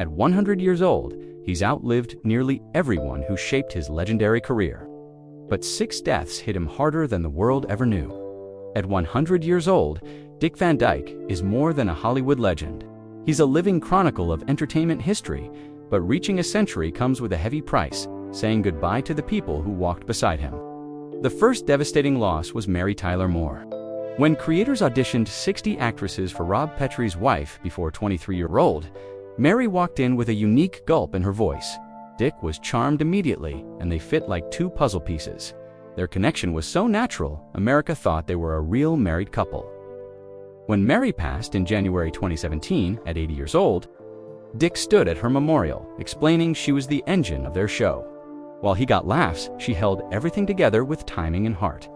At 100 years old, he's outlived nearly everyone who shaped his legendary career. But 6 deaths hit him harder than the world ever knew. At 100 years old, Dick Van Dyke is more than a Hollywood legend. He's a living chronicle of entertainment history, but reaching a century comes with a heavy price, saying goodbye to the people who walked beside him. The first devastating loss was Mary Tyler Moore. When creators auditioned 60 actresses for Rob Petrie's wife before 23-year-old, Mary walked in with a unique gulp in her voice. Dick was charmed immediately, and they fit like 2 puzzle pieces. Their connection was so natural, America thought they were a real married couple. When Mary passed in January 2017, at 80 years old, Dick stood at her memorial, explaining she was the engine of their show. While he got laughs, she held everything together with timing and heart.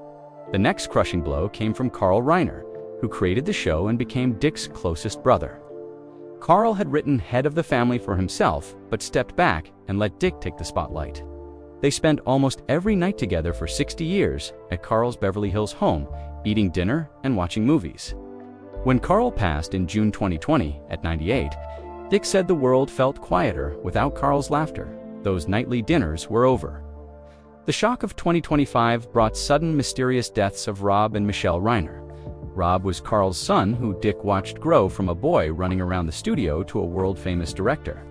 The next crushing blow came from Carl Reiner, who created the show and became Dick's closest brother. Carl had written Head of the Family for himself, but stepped back and let Dick take the spotlight. They spent almost every night together for 60 years at Carl's Beverly Hills home, eating dinner and watching movies. When Carl passed in June 2020, at 98, Dick said the world felt quieter without Carl's laughter. Those nightly dinners were over. The shock of 2025 brought sudden mysterious deaths of Rob and Michelle Reiner. Rob was Carl's son, who Dick watched grow from a boy running around the studio to a world-famous director.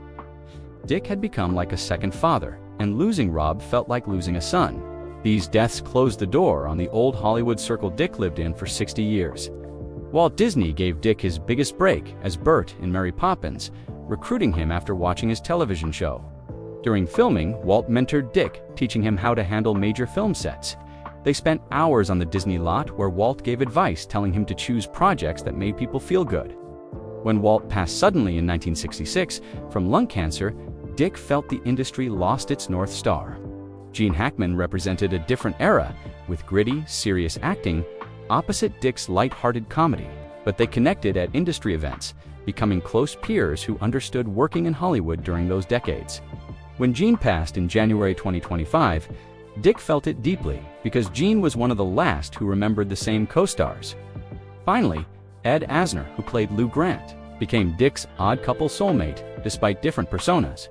Dick had become like a second father, and losing Rob felt like losing a son. These deaths closed the door on the old Hollywood circle Dick lived in for 60 years. Walt Disney gave Dick his biggest break as Bert in Mary Poppins, recruiting him after watching his television show. During filming, Walt mentored Dick, teaching him how to handle major film sets. They spent hours on the Disney lot where Walt gave advice, telling him to choose projects that made people feel good. When Walt passed suddenly in 1966 from lung cancer, Dick felt the industry lost its North Star. Gene Hackman represented a different era, with gritty, serious acting, opposite Dick's light-hearted comedy. But they connected at industry events, becoming close peers who understood working in Hollywood during those decades. When Gene passed in January 2025, Dick felt it deeply because Gene was one of the last who remembered the same co-stars. Finally, Ed Asner, who played Lou Grant, became Dick's odd couple soulmate despite different personas.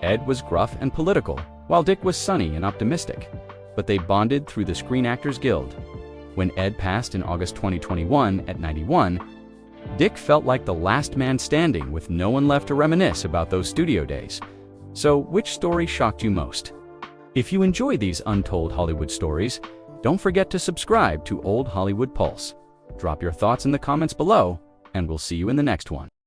Ed was gruff and political, while Dick was sunny and optimistic, but they bonded through the Screen Actors Guild. When Ed passed in August 2021 at 91, Dick felt like the last man standing with no one left to reminisce about those studio days. So, which story shocked you most? If you enjoy these untold Hollywood stories, don't forget to subscribe to Old Hollywood Pulse. Drop your thoughts in the comments below, and we'll see you in the next one.